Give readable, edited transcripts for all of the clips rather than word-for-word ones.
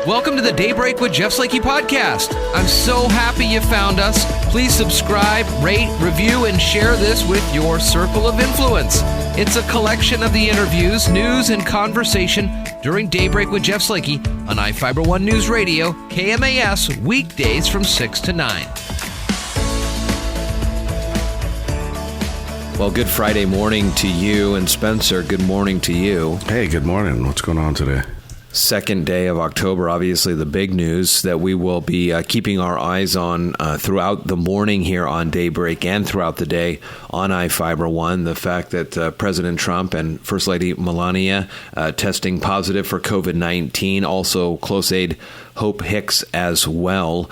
Welcome to the Daybreak with Jeff Slakey podcast. I'm so happy you found us. Please subscribe, rate, review, and share this with your circle of influence. It's a collection of the interviews, news, and conversation during Daybreak with Jeff Slakey on I-Fiber One News Radio, KMAS, weekdays from 6 to 9. Well, good Friday morning to you, and Spencer, good morning to you. Hey, good morning. What's going on today? Second day of October, obviously the big news that we will be keeping our eyes on throughout the morning here on Daybreak and throughout the day on I-Fiber One, the fact that President Trump and First Lady Melania testing positive for COVID-19, also close aide Hope Hicks as well.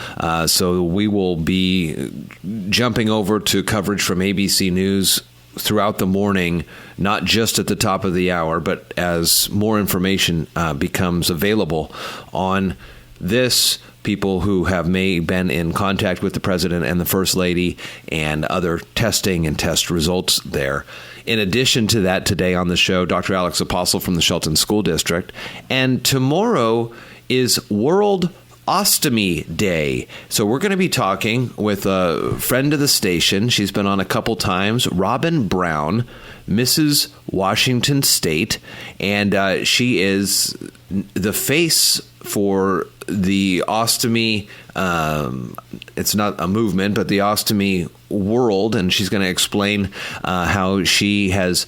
So we will be jumping over to coverage from ABC News throughout the morning, not just at the top of the hour, but as more information becomes available on this, people who have been in contact with the president and the first lady and other testing and test results there. In addition to that, today on the show, Dr. Alex Apostle from the Shelton School District. And tomorrow is World Ostomy Day. So we're going to be talking with a friend of the station. She's been on a couple times, Robin Brown, Mrs. Washington State, and she is the face for the ostomy. It's not a movement, but the ostomy world, and she's going to explain how she has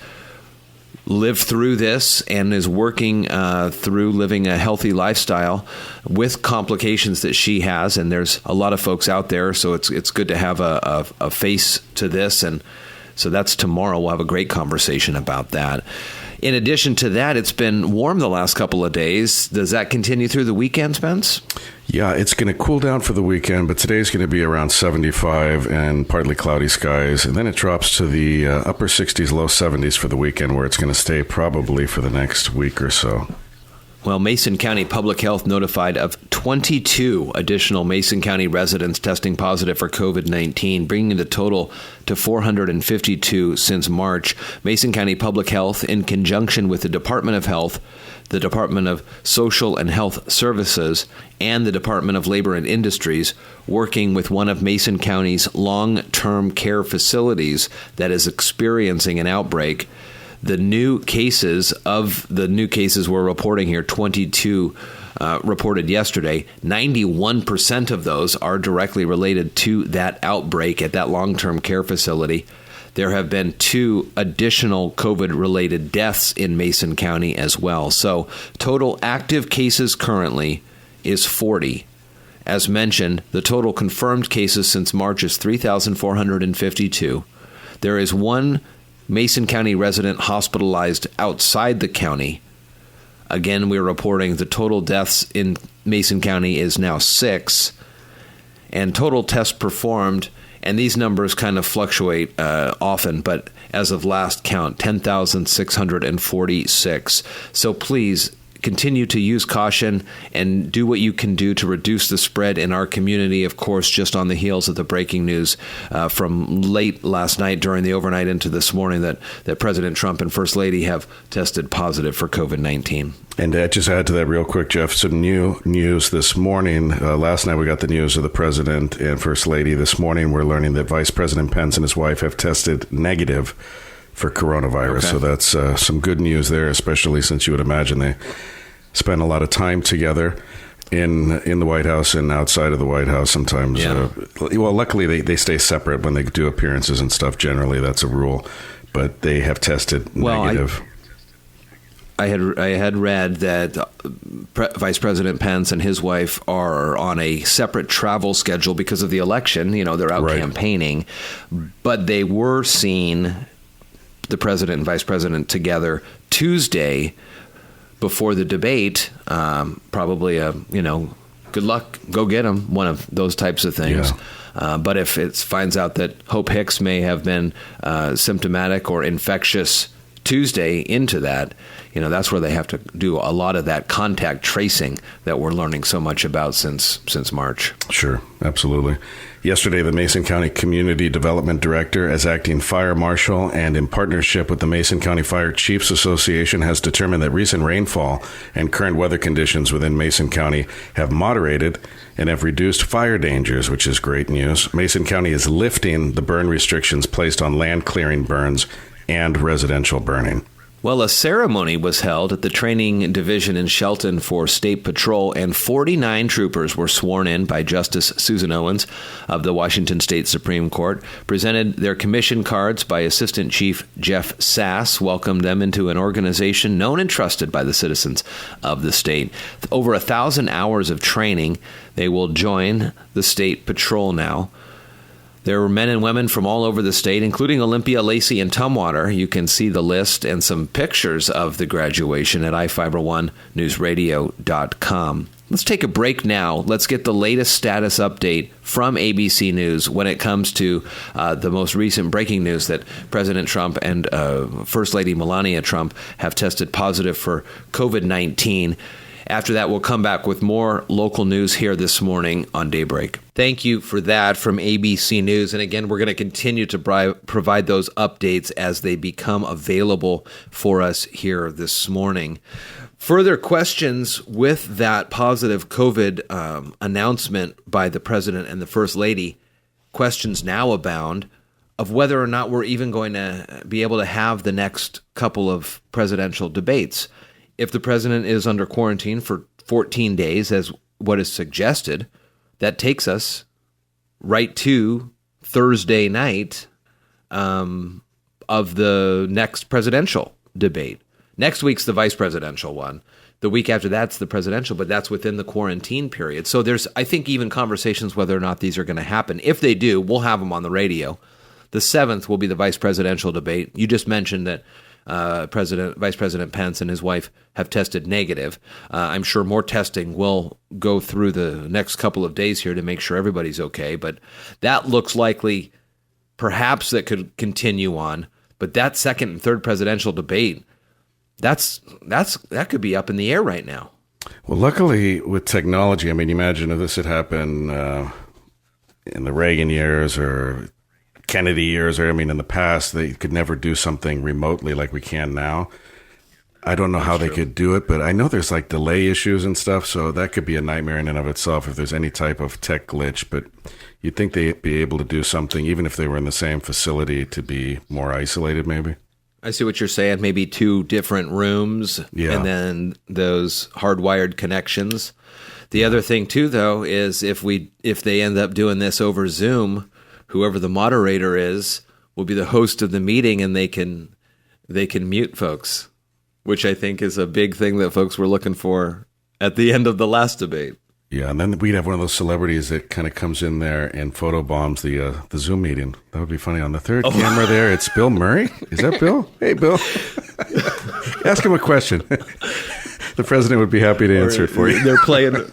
lived through this and is working through living a healthy lifestyle with complications that she has. And there's a lot of folks out there, so it's good to have a face to this. And so that's tomorrow. We'll have a great conversation about that. In addition to that, it's been warm the last couple of days. Does that continue through the weekend, Spence? Yeah, it's going to cool down for the weekend, but today's going to be around 75 and partly cloudy skies. And then it drops to the upper 60s, low 70s for the weekend, where it's going to stay probably for the next week or so. Well, Mason County Public Health notified of 22 additional Mason County residents testing positive for COVID-19, bringing the total to 452 since March. Mason County Public Health, in conjunction with the Department of Health, the Department of Social and Health Services, and the Department of Labor and Industries, working with one of Mason County's long-term care facilities that is experiencing an outbreak. The new cases we're reporting here, 22 reported yesterday, 91% of those are directly related to that outbreak at that long-term care facility. There have been 2 additional COVID-related deaths in Mason County as well. So total active cases currently is 40. As mentioned, the total confirmed cases since March is 3,452. There is one Mason County resident hospitalized outside the county. Again, we're reporting the total deaths in Mason County is now 6, and total tests performed, and these numbers kind of fluctuate often, but as of last count, 10,646. So please continue to use caution and do what you can do to reduce the spread in our community. Of course, just on the heels of the breaking news from late last night during the overnight into this morning that President Trump and First Lady have tested positive for COVID-19. And just add to that real quick, Jeff, some new news this morning. Last night we got the news of the President and First Lady. This morning we're learning that Vice President Pence and his wife have tested negative for coronavirus. Okay. So that's some good news there, especially since you would imagine they spend a lot of time together in the White House and outside of the White House sometimes. Yeah. Well, luckily they stay separate when they do appearances and stuff. Generally, that's a rule. But they have tested negative. I had read that Vice President Pence and his wife are on a separate travel schedule because of the election. You know, they're out campaigning. But they were seen, the president and vice president, together Tuesday before the debate. Probably good luck, go get them, one of those types of things. Yeah. But if it finds out that Hope Hicks may have been symptomatic or infectious Tuesday into that, that's where they have to do a lot of that contact tracing that we're learning so much about since March. Sure, absolutely. Yesterday, the Mason County Community Development Director, as acting fire marshal and in partnership with the Mason County Fire Chiefs Association, has determined that recent rainfall and current weather conditions within Mason County have moderated and have reduced fire dangers, which is great news. Mason County is lifting the burn restrictions placed on land clearing burns and residential burning. Well, a ceremony was held at the training division in Shelton for State Patrol, and 49 troopers were sworn in by Justice Susan Owens of the Washington State Supreme Court, presented their commission cards by Assistant Chief Jeff Sass, welcomed them into an organization known and trusted by the citizens of the state. Over 1,000 hours of training, they will join the State Patrol now. There were men and women from all over the state, including Olympia, Lacey, and Tumwater. You can see the list and some pictures of the graduation at ifiber1newsradio.com. Let's take a break now. Let's get the latest status update from ABC News when it comes to the most recent breaking news that President Trump and First Lady Melania Trump have tested positive for COVID-19. After that, we'll come back with more local news here this morning on Daybreak. Thank you for that from ABC News. And again, we're going to continue to provide those updates as they become available for us here this morning. Further questions with that positive COVID announcement by the President and the First Lady, questions now abound of whether or not we're even going to be able to have the next couple of presidential debates. If the president is under quarantine for 14 days, as what is suggested, that takes us right to Thursday night of the next presidential debate. Next week's the vice presidential one. The week after that's the presidential, but that's within the quarantine period. So there's, I think, even conversations whether or not these are going to happen. If they do, we'll have them on the radio. The 7th will be the vice presidential debate. You just mentioned that Vice President Pence and his wife have tested negative. I'm sure more testing will go through the next couple of days here to make sure everybody's okay. But that looks likely, perhaps that could continue on. But that second and third presidential debate, that could be up in the air right now. Well, luckily with technology, I mean, imagine if this had happened in the Reagan years or Kennedy years, or in the past, they could never do something remotely like we can now. I don't know how they could do it, but I know there's like delay issues and stuff, so that could be a nightmare in and of itself if there's any type of tech glitch. But you'd think they'd be able to do something, even if they were in the same facility, to be more isolated, maybe. I see what you're saying. Maybe 2 different rooms, and then those hardwired connections. The other thing too, though, is if they end up doing this over Zoom, whoever the moderator is will be the host of the meeting, and they can mute folks, which I think is a big thing that folks were looking for at the end of the last debate. Yeah, and then we'd have one of those celebrities that kind of comes in there and photobombs the Zoom meeting. That would be funny. On the third camera there, it's Bill Murray. Is that Bill? Hey, Bill. Ask him a question. The president would be happy to answer it for you. They're playing.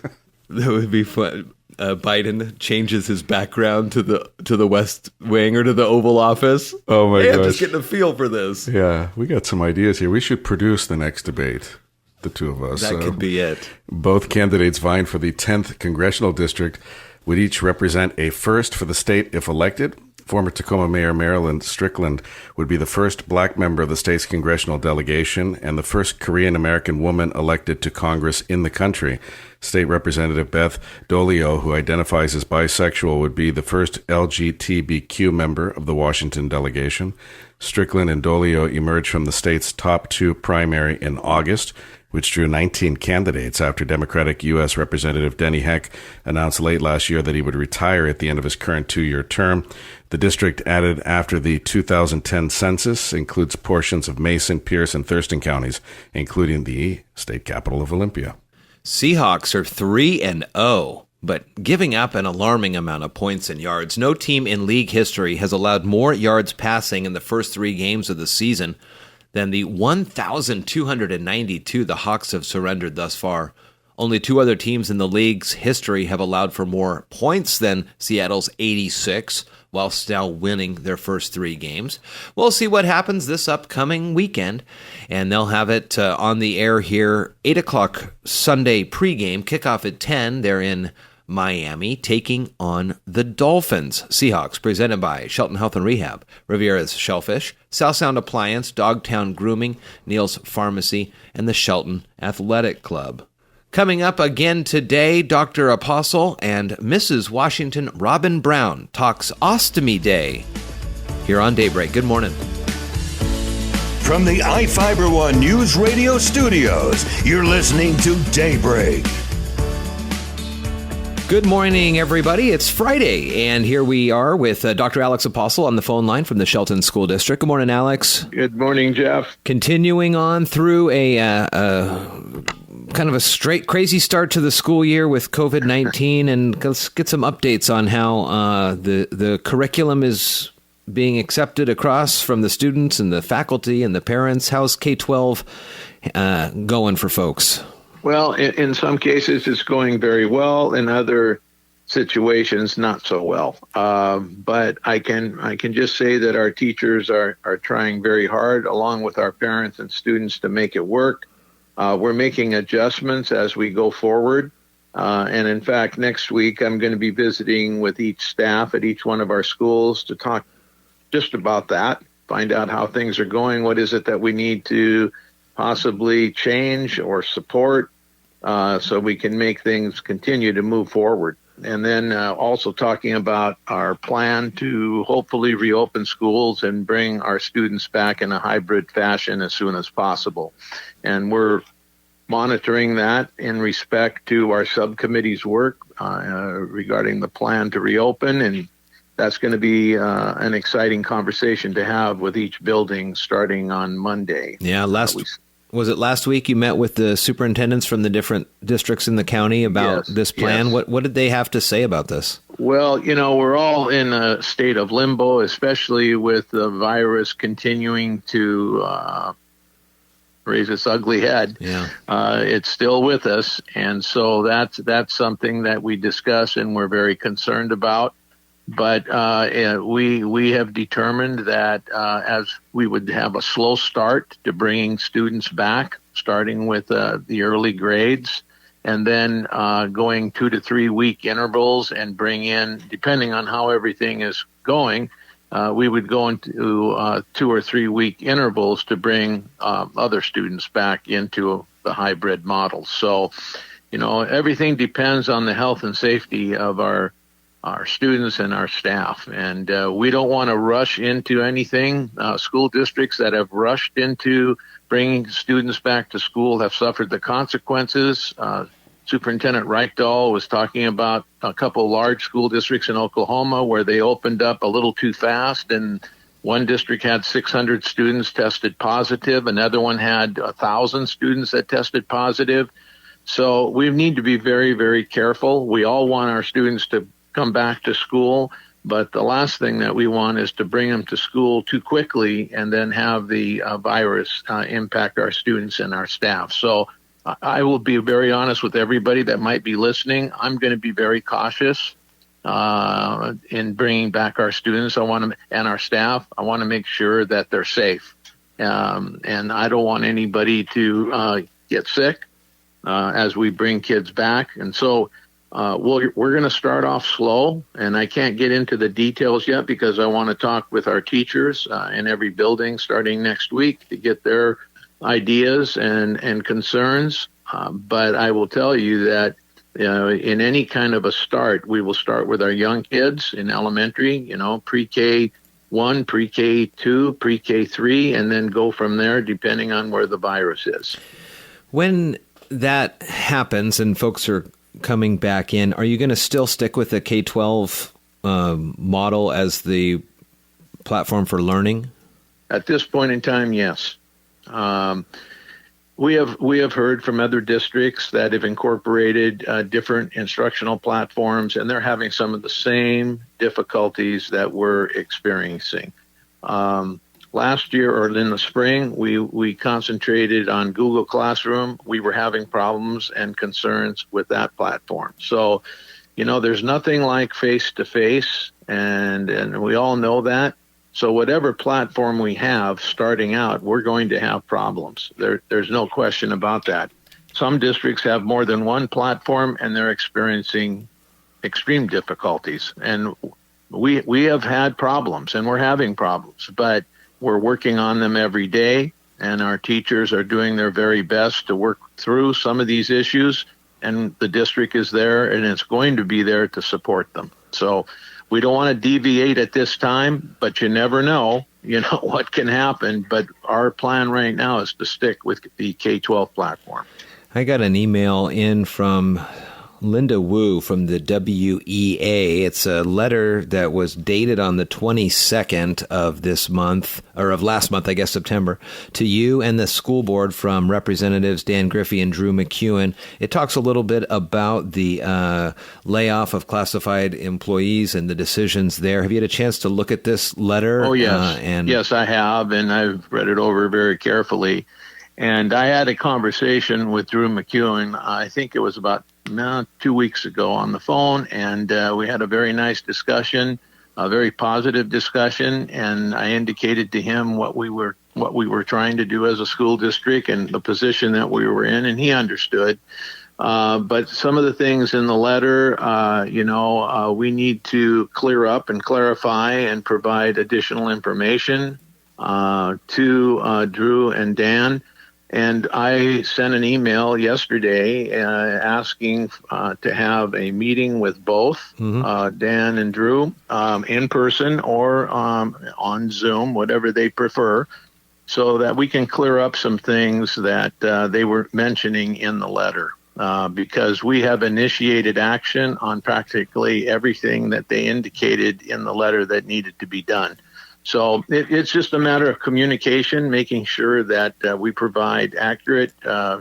That would be fun. Biden changes his background to the West Wing or to the Oval Office. Oh my gosh! I'm just getting a feel for this. Yeah, we got some ideas here. We should produce the next debate, the two of us. That could be it. Both candidates vying for the 10th congressional district would each represent a first for the state if elected. Former Tacoma Mayor Marilyn Strickland would be the first black member of the state's congressional delegation and the first Korean-American woman elected to Congress in the country. State Representative Beth Dolio, who identifies as bisexual, would be the first LGBTQ member of the Washington delegation. Strickland and Dolio emerged from the state's top 2 primary in August, which drew 19 candidates after Democratic U.S. Representative Denny Heck announced late last year that he would retire at the end of his current 2-year term. The district added after the 2010 census includes portions of Mason, Pierce, and Thurston counties, including the state capital of Olympia. Seahawks are 3-0, but giving up an alarming amount of points and yards. No team in league history has allowed more yards passing in the first 3 games of the season than the 1,292 the Hawks have surrendered thus far Only 2 other teams in the league's history have allowed for more points than Seattle's 86, while still winning their first 3 games. We'll see what happens this upcoming weekend, and they'll have it on the air here, 8 o'clock Sunday pregame, kickoff at 10. They're in Miami, taking on the Dolphins. Seahawks, presented by Shelton Health and Rehab, Riviera's Shellfish, South Sound Appliance, Dogtown Grooming, Neil's Pharmacy, and the Shelton Athletic Club. Coming up again today, Dr. Apostle and Mrs. Washington Robin Brown talks Ostomy Day here on Daybreak. Good morning. From the iFiber One News Radio studios, you're listening to Daybreak. Good morning, everybody. It's Friday, and here we are with Dr. Alex Apostle on the phone line from the Shelton School District. Good morning, Alex. Good morning, Jeff. Continuing on through a kind of a straight crazy start to the school year with COVID-19, and let's get some updates on how the curriculum is being accepted across from the students and the faculty and the parents. How's K-12 going for folks? Well, in some cases, it's going very well. In other situations, not so well. But I can just say that our teachers are trying very hard, along with our parents and students, to make it work. We're making adjustments as we go forward. And in fact, next week, I'm going to be visiting with each staff at each one of our schools to talk just about that, find out how things are going. What is it that we need to possibly change or support so we can make things continue to move forward. And then also talking about our plan to hopefully reopen schools and bring our students back in a hybrid fashion as soon as possible. And we're monitoring that in respect to our subcommittee's work regarding the plan to reopen. And that's going to be an exciting conversation to have with each building starting on Monday. Yeah, was it last week you met with the superintendents from the different districts in the county about this plan? Yes. What did they have to say about this? Well, we're all in a state of limbo, especially with the virus continuing to raise its ugly head. Yeah. It's still with us, and so that's something that we discuss and we're very concerned about. But we have determined that as we would have a slow start to bringing students back, starting with the early grades, and then going 2 to 3 week intervals and bring in, depending on how everything is going, we would go into 2 or 3 week intervals to bring other students back into the hybrid model. So, everything depends on the health and safety of our students and our staff. And we don't want to rush into anything. School districts that have rushed into bringing students back to school have suffered the consequences. Superintendent Reichdahl was talking about a couple large school districts in Oklahoma where they opened up a little too fast, and one district had 600 students tested positive. Another one had 1,000 students that tested positive. So we need to be very, very careful. We all want our students to come back to school, but the last thing that we want is to bring them to school too quickly and then have the virus impact our students and our staff. So I will be very honest with everybody that might be listening. I'm going to be very cautious in bringing back our students. And our staff. I want to make sure that they're safe, and I don't want anybody to get sick as we bring kids back. And so we're going to start off slow, and I can't get into the details yet because I want to talk with our teachers in every building starting next week to get their ideas and concerns. But I will tell you that in any kind of a start, we will start with our young kids in elementary, pre-K 1, pre-K 2, pre-K 3, and then go from there depending on where the virus is. When that happens and folks are coming back in, are you going to still stick with the K-12 model as the platform for learning? At this point in time, yes. We have heard from other districts that have incorporated different instructional platforms, and they're having some of the same difficulties that we're experiencing. last year or in the spring, we concentrated on Google Classroom. We were having problems and concerns with that platform. So, there's nothing like face-to-face, and we all know that. So whatever platform we have starting out, we're going to have problems. There's no question about that. Some districts have more than one platform, and they're experiencing extreme difficulties. And we have had problems, and we're having problems, but we're working on them every day, and our teachers are doing their very best to work through some of these issues, and the district is there, and it's going to be there to support them. So we don't want to deviate at this time, but you never know, what can happen. But our plan right now is to stick with the K-12 platform. I got an email in from Linda Wu from the WEA. It's a letter that was dated on the 22nd of this month, or of last month, I guess, September, to you and the school board from Representatives Dan Griffey and Drew McEwen. It talks a little bit about the layoff of classified employees and the decisions there. Have you had a chance to look at this letter? Oh, yes. Yes, I have, and I've read it over very carefully. And I had a conversation with Drew McEwen, I think it was about 2 weeks ago on the phone, and we had a very nice discussion, a very positive discussion, and I indicated to him what we were trying to do as a school district and the position that we were in, and he understood. But some of the things in the letter, we need to clear up and clarify and provide additional information to Drew and Dan. And I sent an email yesterday asking to have a meeting with both Dan and Drew in person or on Zoom, whatever they prefer, so that we can clear up some things that they were mentioning in the letter. Because we have initiated action on practically everything that they indicated in the letter that needed to be done. So it's just a matter of communication, making sure that we provide accurate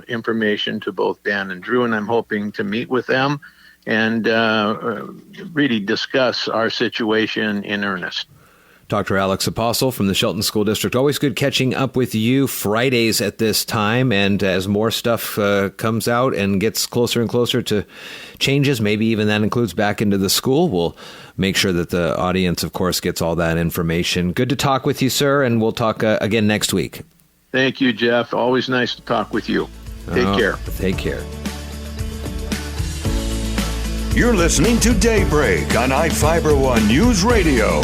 information to both Dan and Drew, and I'm hoping to meet with them and really discuss our situation in earnest. Dr. Alex Apostle from the Shelton School District. Always good catching up with you Fridays at this time. And as more stuff comes out and gets closer and closer to changes, maybe even that includes back into the school, we'll make sure that the audience, of course, gets all that information. Good to talk with you, sir, and we'll talk again next week. Thank you, Jeff. Always nice to talk with you. Take care. Take care. You're listening to Daybreak on iFiber One News Radio.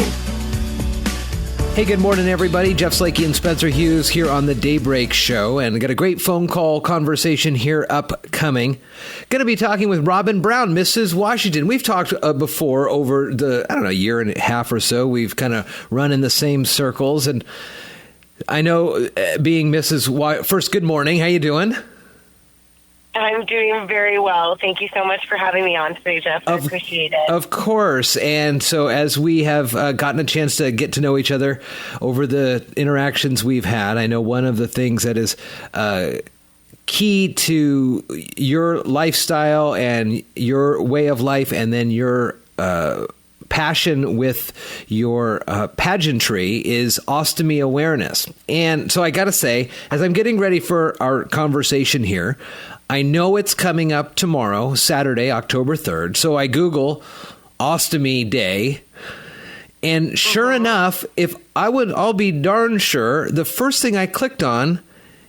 Hey, good morning, everybody. Jeff Slakey and Spencer Hughes here on the Daybreak Show, and got a great phone call conversation here upcoming. Going to be talking with Robin Brown, Mrs. Washington. We've talked before over the, year and a half or so. We've kind of run in the same circles, and I know being Mrs. First, good morning. How you doing? I'm doing very well. Thank you so much for having me on today, Jeff. I appreciate it. Of course. And so as we have gotten a chance to get to know each other over the interactions we've had, I know one of the things that is key to your lifestyle and your way of life, and then your passion with your pageantry, is ostomy awareness. And so I got to say, as I'm getting ready for our conversation here, I know it's coming up tomorrow, Saturday, October 3rd. So I Google Ostomy Day. And sure enough, I'll be darn sure, the first thing I clicked on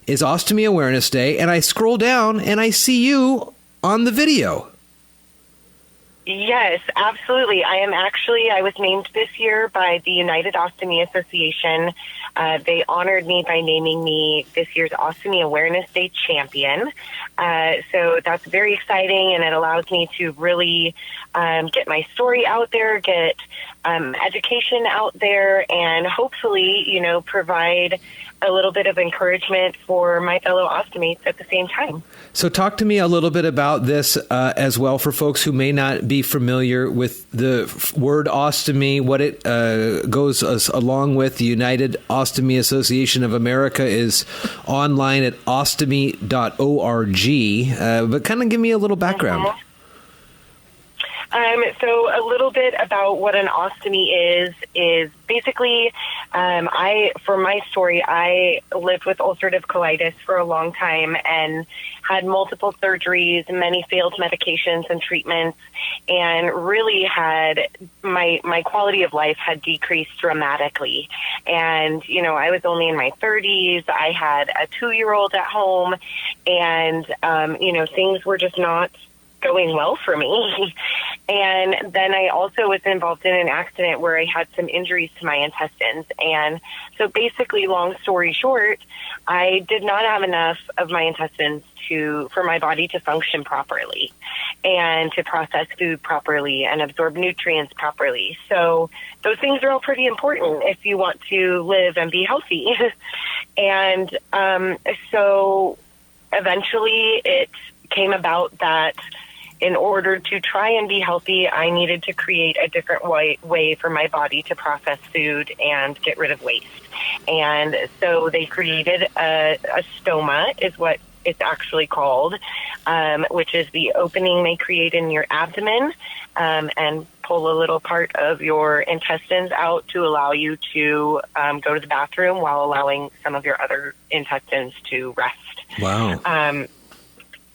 is Ostomy Awareness Day. And I scroll down and I see you on the video. Yes, absolutely. I was named this year by the United Ostomy Association. They honored me by naming me this year's Ostomy Awareness Day champion. So that's very exciting, and it allows me to really get my story out there, get education out there, and hopefully, provide a little bit of encouragement for my fellow ostomates at the same time. So talk to me a little bit about this as well for folks who may not be familiar with the word ostomy, what it goes along with. The United Ostomy Association of America is online at ostomy.org. But kind of give me a little background. So a little bit about what an ostomy is basically, for my story, I lived with ulcerative colitis for a long time and had multiple surgeries, many failed medications and treatments, and really had my quality of life had decreased dramatically. And, I was only in my 30s. I had a 2-year-old at home, and, things were just not going well for me. And then I also was involved in an accident where I had some injuries to my intestines. And so basically, long story short, I did not have enough of my intestines for my body to function properly and to process food properly and absorb nutrients properly. So those things are all pretty important if you want to live and be healthy. And so eventually it came about that in order to try and be healthy, I needed to create a different way for my body to process food and get rid of waste. And so they created a stoma, is what it's actually called, which is the opening they create in your abdomen and pull a little part of your intestines out to allow you to go to the bathroom while allowing some of your other intestines to rest. Wow.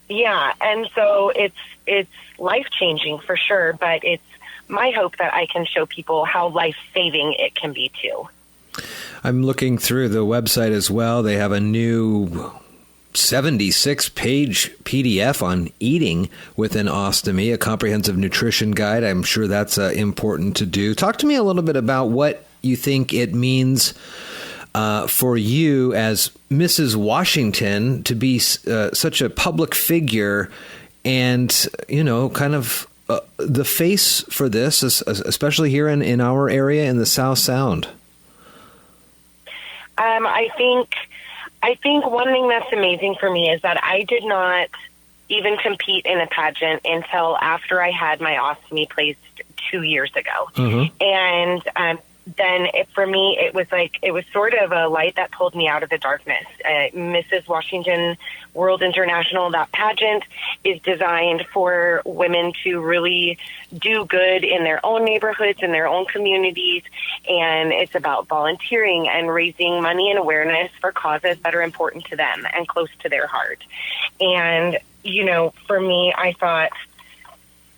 Yeah, and so it's life-changing for sure, but it's my hope that I can show people how life-saving it can be too. I'm looking through the website as well. They have a new 76-page PDF on eating with an ostomy, a comprehensive nutrition guide. I'm sure that's important to do. Talk to me a little bit about what you think it means for you as Mrs. Washington to be such a public figure and, kind of the face for this, especially here in our area in the South Sound. I think one thing that's amazing for me is that I did not even compete in a pageant until after I had my ostomy placed 2 years ago. Mm-hmm. And then for me, it was sort of a light that pulled me out of the darkness. Mrs. Washington World International, that pageant is designed for women to really do good in their own neighborhoods, in their own communities. And it's about volunteering and raising money and awareness for causes that are important to them and close to their heart. And, for me, I thought,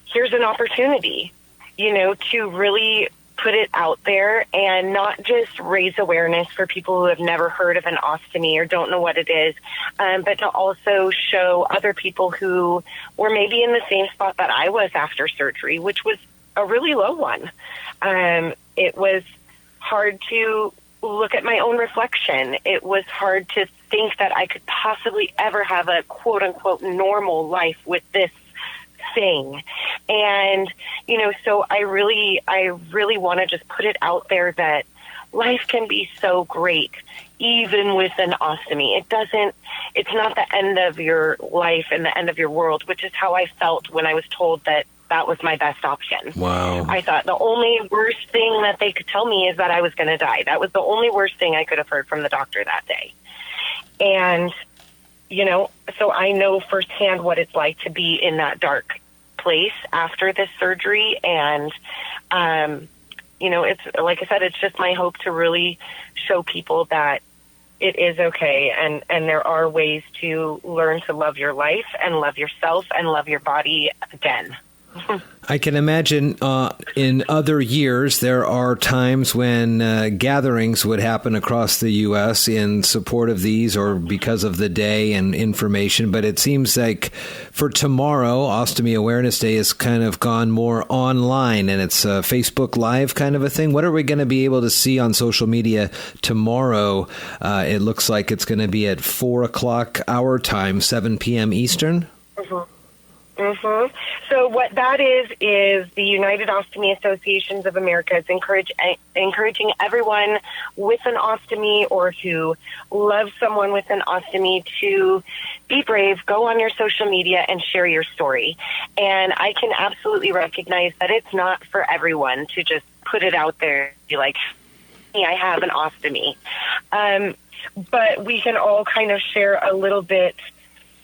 here's an opportunity, to really put it out there and not just raise awareness for people who have never heard of an ostomy or don't know what it is, but to also show other people who were maybe in the same spot that I was after surgery, which was a really low one. It was hard to look at my own reflection. It was hard to think that I could possibly ever have a quote unquote normal life with this thing. And, so I really want to just put it out there that life can be so great, even with an ostomy. It's not the end of your life and the end of your world, which is how I felt when I was told that was my best option. Wow. I thought the only worst thing that they could tell me is that I was going to die. That was the only worst thing I could have heard from the doctor that day. And, so I know firsthand what it's like to be in that dark place after this surgery. And, it's like I said, it's just my hope to really show people that it is okay. And there are ways to learn to love your life and love yourself and love your body again. I can imagine in other years there are times when gatherings would happen across the U.S. in support of these or because of the day and information. But it seems like for tomorrow, Ostomy Awareness Day has kind of gone more online and it's a Facebook Live kind of a thing. What are we going to be able to see on social media tomorrow? It looks like it's going to be at 4 o'clock our time, 7 p.m. Eastern. Mm-hmm. Mm-hmm. So what that is the United Ostomy Associations of America is encouraging everyone with an ostomy or who loves someone with an ostomy to be brave, go on your social media and share your story. And I can absolutely recognize that it's not for everyone to just put it out there, be like, hey, I have an ostomy. But we can all kind of share a little bit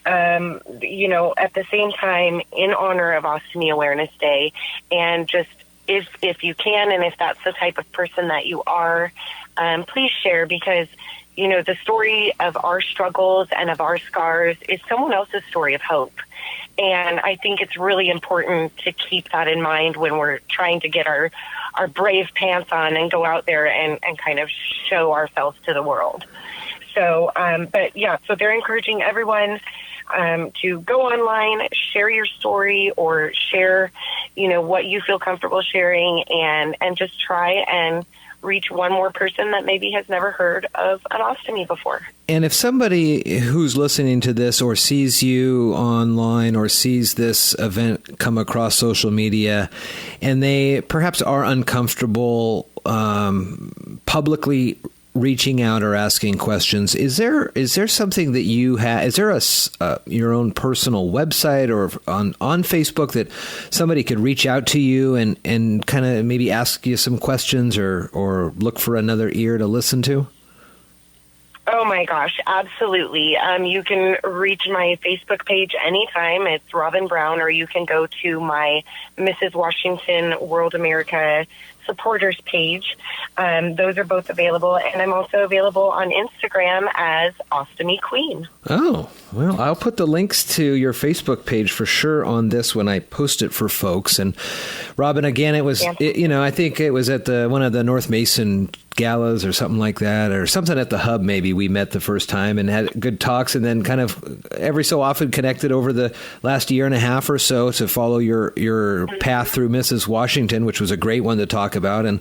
at the same time, in honor of Ostomy Awareness Day, and just if you can, and if that's the type of person that you are, please share, because, the story of our struggles and of our scars is someone else's story of hope. And I think it's really important to keep that in mind when we're trying to get our brave pants on and go out there and kind of show ourselves to the world. So, so they're encouraging everyone to go online, share your story, or share, what you feel comfortable sharing, and just try and reach one more person that maybe has never heard of an ostomy before. And if somebody who's listening to this or sees you online or sees this event come across social media and they perhaps are uncomfortable publicly reaching out or asking questions, is there something that you have? Is there your own personal website or on Facebook that somebody could reach out to you and kind of maybe ask you some questions or look for another ear to listen to? Oh my gosh, absolutely. You can reach my Facebook page anytime. It's Robin Brown, or you can go to my Mrs. Washington World America supporters page. Those are both available, and I'm also available on Instagram as Ostomy Queen. Oh, well, I'll put the links to your Facebook page for sure on this when I post it for folks. And Robin, again, it was, I think it was at one of the North Mason galas or something like that, or something at the Hub. Maybe we met the first time and had good talks, and then kind of every so often connected over the last year and a half or so to follow your path through Mrs. Washington, which was a great one to talk about. And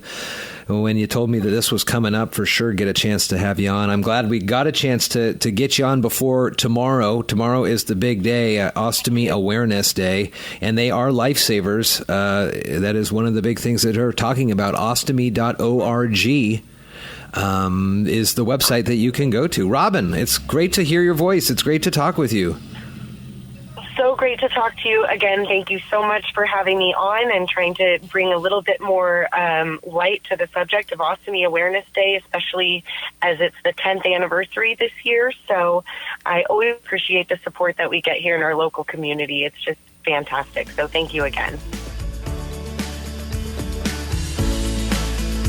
when you told me that this was coming up, for sure get a chance to have you on. I'm glad we got a chance to get you on before tomorrow. Tomorrow is the big day, Ostomy Awareness Day, and they are lifesavers. That is one of the big things that they're talking about. Ostomy.org is the website that you can go to. Robin, it's great to hear your voice. It's great to talk with you. So great to talk to you again. Thank you so much for having me on and trying to bring a little bit more light to the subject of Ostomy Awareness Day, especially as it's the 10th anniversary this year. So I always appreciate the support that we get here in our local community. It's just fantastic. So thank you again.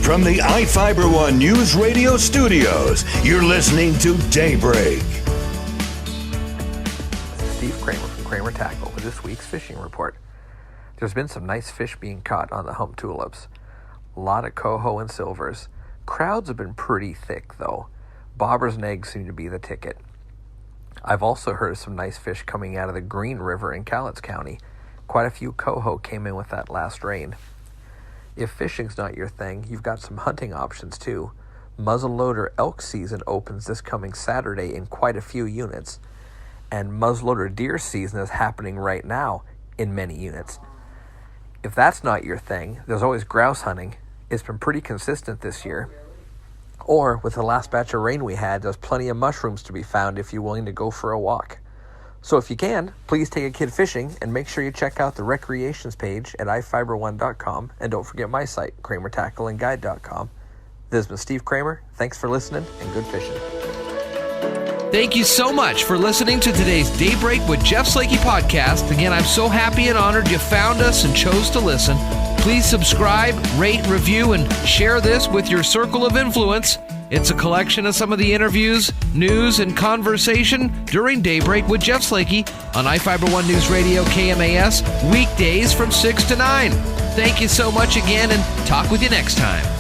From the iFiber One News Radio studios, you're listening to Daybreak. Steve Kramer from Kramer Tackle with this week's fishing report. There's been some nice fish being caught on the hump tulips. A lot of coho and silvers. Crowds have been pretty thick, though. Bobbers and eggs seem to be the ticket. I've also heard of some nice fish coming out of the Green River in Cowlitz County. Quite a few coho came in with that last rain. If fishing's not your thing, you've got some hunting options too. Muzzleloader elk season opens this coming Saturday in quite a few units. And muzzleloader deer season is happening right now in many units. If that's not your thing, there's always grouse hunting. It's been pretty consistent this year. Or, with the last batch of rain we had, there's plenty of mushrooms to be found if you're willing to go for a walk. So if you can, please take a kid fishing and make sure you check out the recreations page at ifiber1.com, and don't forget my site, kramertackleandguide.com. This has been Steve Kramer. Thanks for listening and good fishing. Thank you so much for listening to today's Daybreak with Jeff Slakey podcast. Again, I'm so happy and honored you found us and chose to listen. Please subscribe, rate, review, and share this with your circle of influence. It's a collection of some of the interviews, news, and conversation during Daybreak with Jeff Slakey on iFiber One News Radio KMAS, weekdays from 6 to 9. Thank you so much again, and talk with you next time.